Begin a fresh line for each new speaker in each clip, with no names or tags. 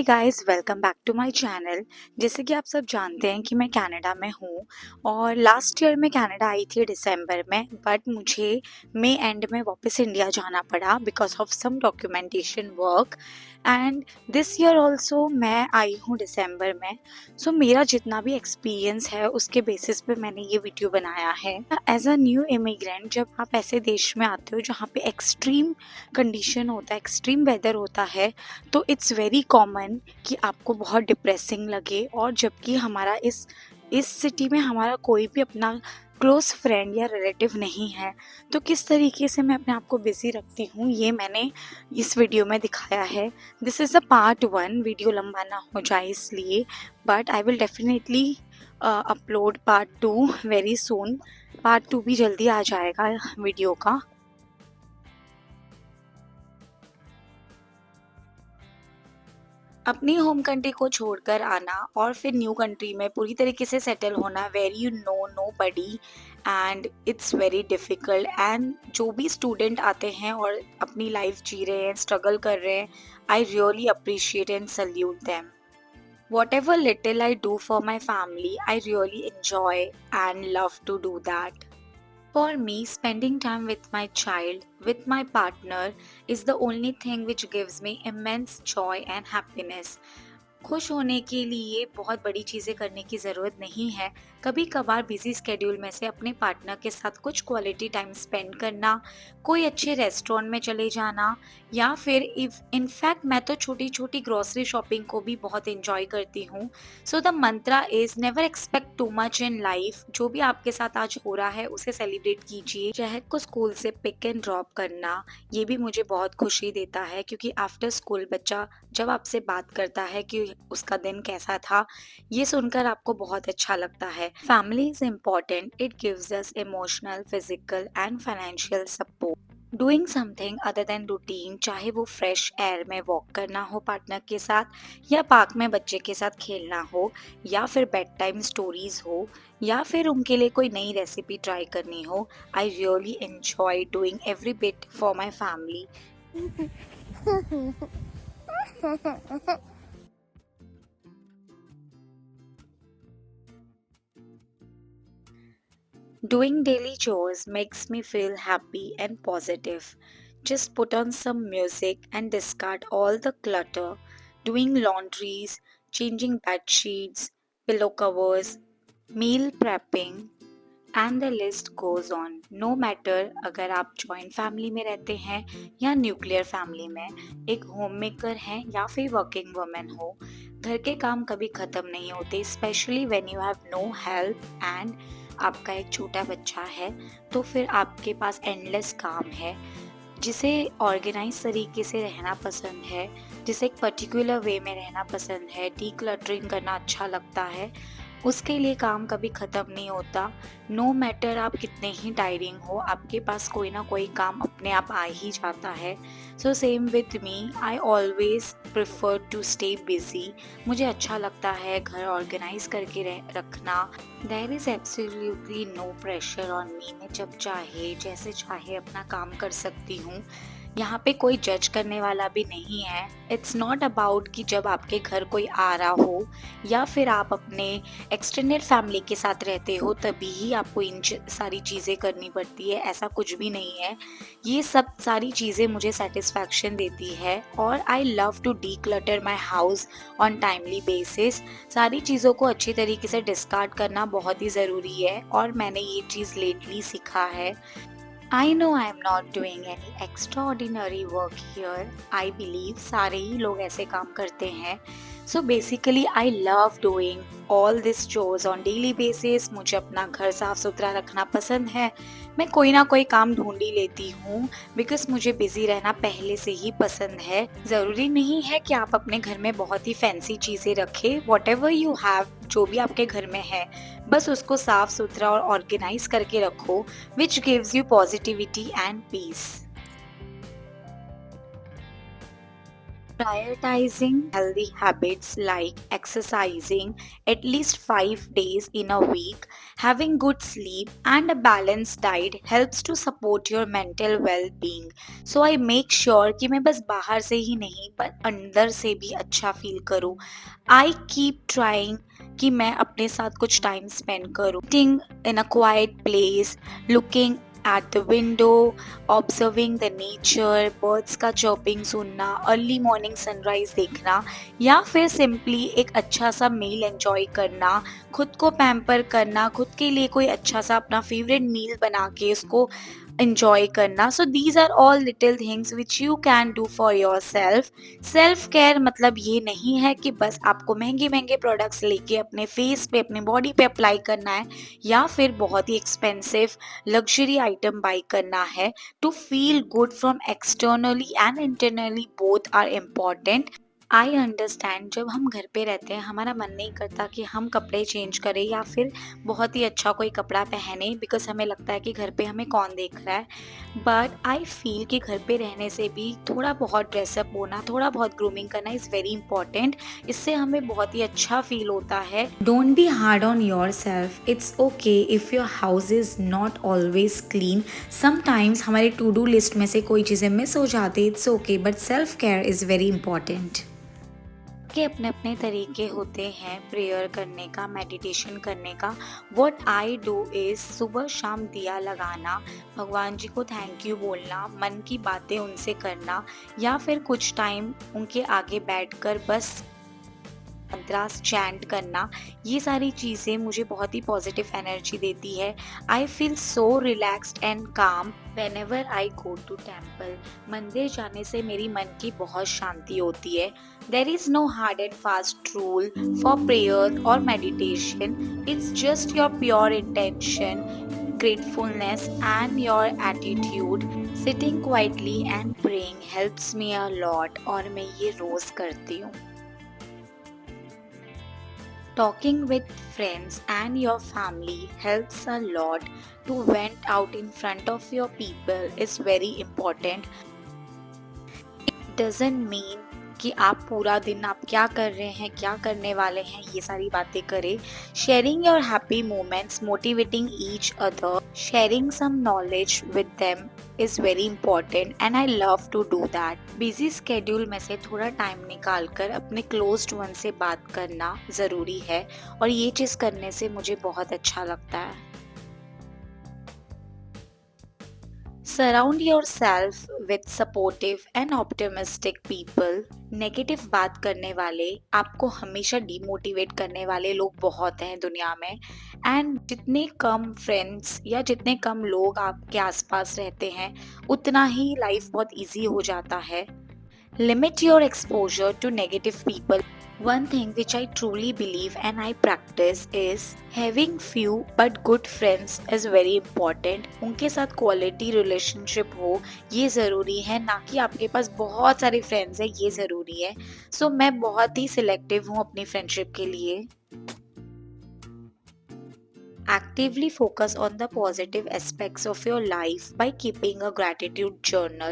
Guys, welcome back to my channel. जैसे कि आप सब जानते हैं कि मैं कनाडा में हूँ और लास्ट ईयर मैं कनाडा आई थी दिसंबर में, बट मुझे मई एंड में वापस इंडिया जाना पड़ा because of some documentation work. And this year also मैं आई हूँ दिसंबर में। सो मेरा जितना भी एक्सपीरियंस है उसके बेसिस पे मैंने ये वीडियो बनाया है। एज अ न्यू इमिग्रेंट जब आप ऐसे देश में आते हो जहाँ पे एक्सट्रीम कंडीशन होता है, एक्सट्रीम वेदर होता है, तो इट्स वेरी कॉमन कि आपको बहुत डिप्रेसिंग लगे। और जबकि हमारा इस सिटी में हमारा कोई भी अपना क्लोज फ्रेंड या रिलेटिव नहीं है, तो किस तरीके से मैं अपने आप को बिजी रखती हूँ ये मैंने इस वीडियो में दिखाया है। This is a part 1, video लंबा ना हो जाए इसलिए, but I will definitely upload part 2 very soon. Part 2 भी जल्दी आ जाएगा वीडियो का। अपनी होम कंट्री को छोड़कर आना और फिर न्यू कंट्री में पूरी तरीके से सेटल होना, very you know buddy, and it's very difficult. And जो भी स्टूडेंट आते हैं और अपनी लाइफ जी रहे हैं, स्ट्रगल कर रहे हैं, I really appreciate and salute them. Whatever little I do for my family, I really enjoy and love to do that. For me, spending time with my child, with my partner, is the only thing which gives me immense joy and happiness. खुश होने के लिए बहुत बड़ी चीज़ें करने की ज़रूरत नहीं है। कभी कभार बिजी स्केड्यूल में से अपने पार्टनर के साथ कुछ क्वालिटी टाइम स्पेंड करना, कोई अच्छे रेस्टोरेंट में चले जाना, या फिर इफ इनफैक्ट मैं तो छोटी छोटी ग्रोसरी शॉपिंग को भी बहुत इंजॉय करती हूँ। So the Mantra is never expect too much in life. जो भी आपके साथ आज हो रहा है उसे सेलिब्रेट कीजिए। शहद को स्कूल से पिक एंड ड्रॉप करना, ये भी मुझे बहुत खुशी देता है, क्योंकि आफ्टर स्कूल बच्चा जब आपसे बात करता है कि उसका दिन कैसा था, ये सुनकर आपको बहुत अच्छा लगता है। Family is important, it gives us emotional, physical and financial support. Doing something other than routine, चाहे वो फ्रेश एयर में वॉक करना हो पार्टनर के साथ, या पार्क में बच्चे के साथ खेलना हो, या फिर बेड टाइम स्टोरीज हो, या फिर उनके लिए कोई नई रेसिपी ट्राई करनी हो, I really enjoy doing every bit for my family. Doing daily chores makes me feel happy and positive. Just put on some music and discard all the clutter. Doing laundries, changing bed sheets, pillow covers, meal prepping, and the list goes on. No matter अगर आप joint family में रहते हैं या nuclear family में, एक home maker हैं या फिर वर्किंग वुमेन हो, घर के काम कभी ख़त्म नहीं होते, specially when you have no help and आपका एक छोटा बच्चा है, तो फिर आपके पास एंडलेस काम है। जिसे ऑर्गेनाइज तरीके से रहना पसंद है, जिसे एक पर्टिकुलर वे में रहना पसंद है, डीक्लटरिंग करना अच्छा लगता है, उसके लिए काम कभी ख़त्म नहीं होता। नो मैटर आप कितने ही टायरिंग हो, आपके पास कोई ना कोई काम अपने आप आ ही जाता है। So same with me, I always prefer to stay busy. मुझे अच्छा लगता है घर ऑर्गेनाइज करके रखना। There is absolutely no pressure on me. मैं जब चाहे जैसे चाहे अपना काम कर सकती हूँ। यहाँ पे कोई जज करने वाला भी नहीं है। इट्स नॉट अबाउट कि जब आपके घर कोई आ रहा हो या फिर आप अपने एक्सटेंडेड फैमिली के साथ रहते हो तभी ही आपको इन सारी चीज़ें करनी पड़ती है, ऐसा कुछ भी नहीं है। ये सब सारी चीज़ें मुझे सेटिस्फैक्शन देती है और I love to declutter my house on timely basis. सारी चीज़ों को अच्छी तरीके से डिस्कार्ड करना बहुत ही ज़रूरी है और मैंने ये चीज़ लेटली सीखा है। I know I am not doing any extraordinary work here. I believe सारे ही लोग ऐसे काम करते हैं. So basically I love doing all these chores on daily basis. मुझे अपना घर साफ सुथरा रखना पसंद है। मैं कोई ना कोई काम ढूंढ ही लेती हूँ बिकॉज मुझे बिजी रहना पहले से ही पसंद है। ज़रूरी नहीं है कि आप अपने घर में बहुत ही फैंसी चीज़ें रखें। वॉट एवर यू हैव, जो भी आपके घर में है, बस उसको साफ सुथरा और ऑर्गेनाइज करके रखो, which gives you positivity and peace. Prioritizing healthy habits like exercising at least 5 days in a week, having good sleep, and a balanced diet helps to support your mental well-being. So I make sure कि मैं बस बाहर से ही नहीं पर अंदर से भी अच्छा फील करूँ. I keep trying कि मैं अपने साथ कुछ टाइम स्पेंड करूँ. Sitting in a quiet place, looking at the window, observing the nature, birds का chirping सुनना, अर्ली मॉर्निंग सनराइज देखना या फिर सिंपली एक अच्छा सा मील एंजॉय करना, खुद को पैम्पर करना, खुद के लिए कोई अच्छा सा अपना फेवरेट मील बना के उसको enjoy करना. So these are all little things which you can do for yourself. Self care मतलब ये नहीं है कि बस आपको महंगे महंगे प्रोडक्ट्स लेके अपने फेस पे अपने बॉडी पे अप्लाई करना है या फिर बहुत ही एक्सपेंसिव लग्जरी आइटम बाई करना है. To feel good from externally and internally both are important. I understand जब हम घर पे रहते हैं हमारा मन नहीं करता कि हम कपड़े चेंज करें या फिर बहुत ही अच्छा कोई कपड़ा पहने बिकॉज हमें लगता है कि घर पे हमें कौन देख रहा है. बट आई फील कि घर पे रहने से भी थोड़ा बहुत ड्रेसअप होना थोड़ा बहुत ग्रूमिंग करना इज़ वेरी इंपॉर्टेंट. इससे हमें बहुत ही अच्छा फील होता है. Don't be hard on your self. It's okay if your house is not always clean. Sometimes हमारी टू डू लिस्ट में से कोई चीज़ें मिस हो जाती. It's okay but self care is very important. के अपने अपने तरीके होते हैं प्रेयर करने का, मेडिटेशन करने का. व्हाट आई डू इज़ सुबह शाम दिया लगाना, भगवान जी को थैंक यू बोलना, मन की बातें उनसे करना या फिर कुछ टाइम उनके आगे बैठकर बस मंत्रास चैंट करना. ये सारी चीज़ें मुझे बहुत ही पॉजिटिव एनर्जी देती है. I feel so relaxed and calm whenever I go to temple. मंदिर जाने से मेरी मन की बहुत शांति होती है. There is no hard and fast rule for prayer और meditation. It's just your pure intention, gratefulness and your attitude. Sitting quietly and praying helps me a lot और मैं ये रोज़ करती हूँ. Talking with friends and your family helps a lot. To vent out in front of your people is very important. It doesn't mean कि आप पूरा दिन आप क्या कर रहे हैं क्या करने वाले हैं ये सारी बातें करें. Sharing your happy moments, motivating each other, sharing some knowledge with them is very important and I love to do that. Busy schedule में से थोड़ा टाइम निकाल कर अपने क्लोज्ड वन से बात करना ज़रूरी है और ये चीज़ करने से मुझे बहुत अच्छा लगता है. Surround yourself with supportive and optimistic people. Negative बात करने वाले, आपको हमेशा डिमोटिवेट करने वाले लोग बहुत हैं दुनिया में. एंड जितने कम फ्रेंड्स या जितने कम लोग आपके आसपास रहते हैं उतना ही लाइफ बहुत इजी हो जाता है. Limit your exposure to negative people. One thing which I truly believe and I practice is having few but good friends is very important. उनके साथ quality relationship हो ये ज़रूरी है, ना कि आपके पास बहुत सारे friends हैं ये ज़रूरी है. So मैं बहुत ही selective हूँ अपनी friendship के लिए. Actively focus on the positive aspects of your life by keeping a gratitude journal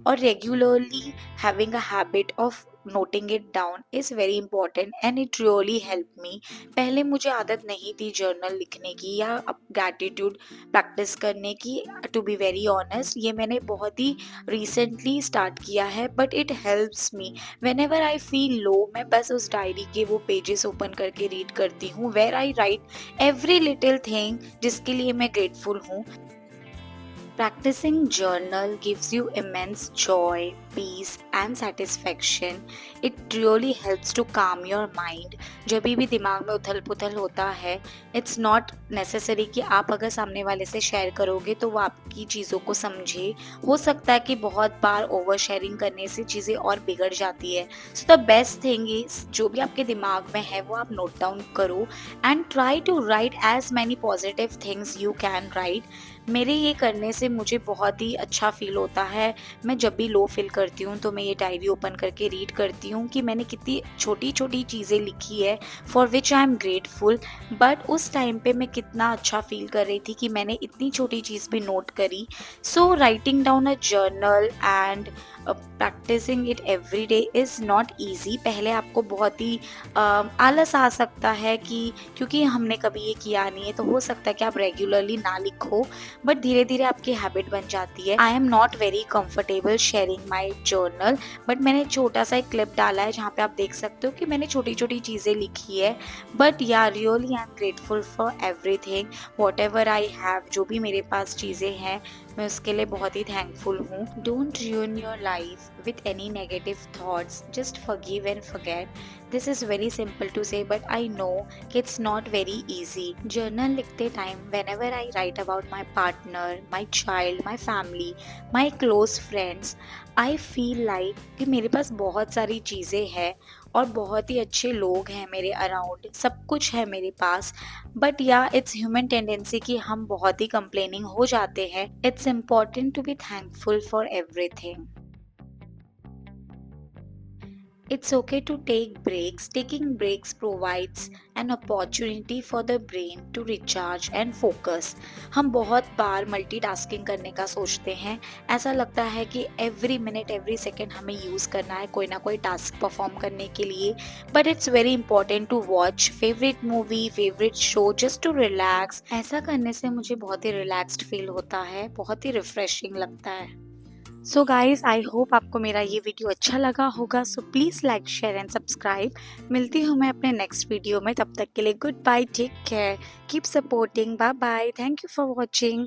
or regularly having a habit of noting it down is very important and it really helped me. पहले मुझे आदत नहीं थी journal लिखने की या gratitude practice करने की. टू बी वेरी ऑनेस्ट ये मैंने बहुत ही रिसेंटली स्टार्ट किया है but it helps me. When ever I feel low मैं बस उस डायरी के वो पेजेस ओपन करके रीड करती हूँ where I write every little thing जिसके लिए मैं ग्रेटफुल हूँ. Practicing journal gives you immense joy, peace and satisfaction. It really helps to calm your mind. जब भी दिमाग में उथल पुथल होता है इट्स नॉट नेसेसरी कि आप अगर सामने वाले से शेयर करोगे तो वो आपकी चीज़ों को समझे. हो सकता है कि बहुत बार ओवर शेयरिंग करने से चीज़ें और बिगड़ जाती है. So the best thing is जो भी आपके दिमाग में है वो आप नोट डाउन करो and try to write as many positive things you can write. मेरे ये करने से मुझे बहुत ही अच्छा फील होता है. मैं जब भी लो फील करती करती हूँ तो मैं ये डायरी ओपन करके रीड करती हूँ कि मैंने कितनी छोटी छोटी चीज़ें लिखी है for which I am grateful. But उस टाइम पे मैं कितना अच्छा फील कर रही थी कि मैंने इतनी छोटी चीज़ भी नोट करी। So writing down a journal and practicing it every day is not easy. पहले आपको बहुत ही आलस आ सकता है कि क्योंकि हमने कभी ये किया नहीं है, तो हो सकता है कि आप रेगुलरली ना लिखो, बट धीरे धीरे आपकी हैबिट बन जाती है। I am not very comfortable sharing my journal, but मैंने छोटा सा एक क्लिप डाला है जहाँ पे आप देख सकते हो कि मैंने छोटी छोटी चीज़ें लिखी है। बट या really I am grateful for everything, what ever I have, जो भी मेरे पास चीज़ें हैं मैं उसके लिए बहुत ही थैंकफुल हूँ। Don't ruin your life with any negative thoughts, just forgive and forget. This is very simple to say, but I know it's not very easy. Journal लिखते time, whenever I write about my partner, my child, my family, my close friends, I feel like कि मेरे पास बहुत सारी चीज़ें हैं और बहुत ही अच्छे लोग हैं मेरे अराउंड, सब कुछ है मेरे पास। But yeah it's human tendency कि हम बहुत ही कंप्लेनिंग हो जाते हैं। It's important to be thankful for everything. It's okay to take breaks. Taking breaks provides an opportunity for the brain to recharge and focus. हम बहुत बार मल्टीटास्किंग करने का सोचते हैं। ऐसा लगता है कि एवरी मिनट एवरी सेकेंड हमें यूज़ करना है कोई ना कोई टास्क परफॉर्म करने के लिए। But it's very important to watch favourite movie, favourite show, just to relax. ऐसा करने से मुझे बहुत ही रिलैक्स्ड फील होता है, बहुत ही रिफ्रेशिंग लगता है। सो गाइज, आई होप आपको मेरा ये वीडियो अच्छा लगा होगा। So please like, share and subscribe. मिलती हूँ मैं अपने नेक्स्ट वीडियो में, तब तक के लिए goodbye, take care, keep supporting, bye bye, thank you for watching.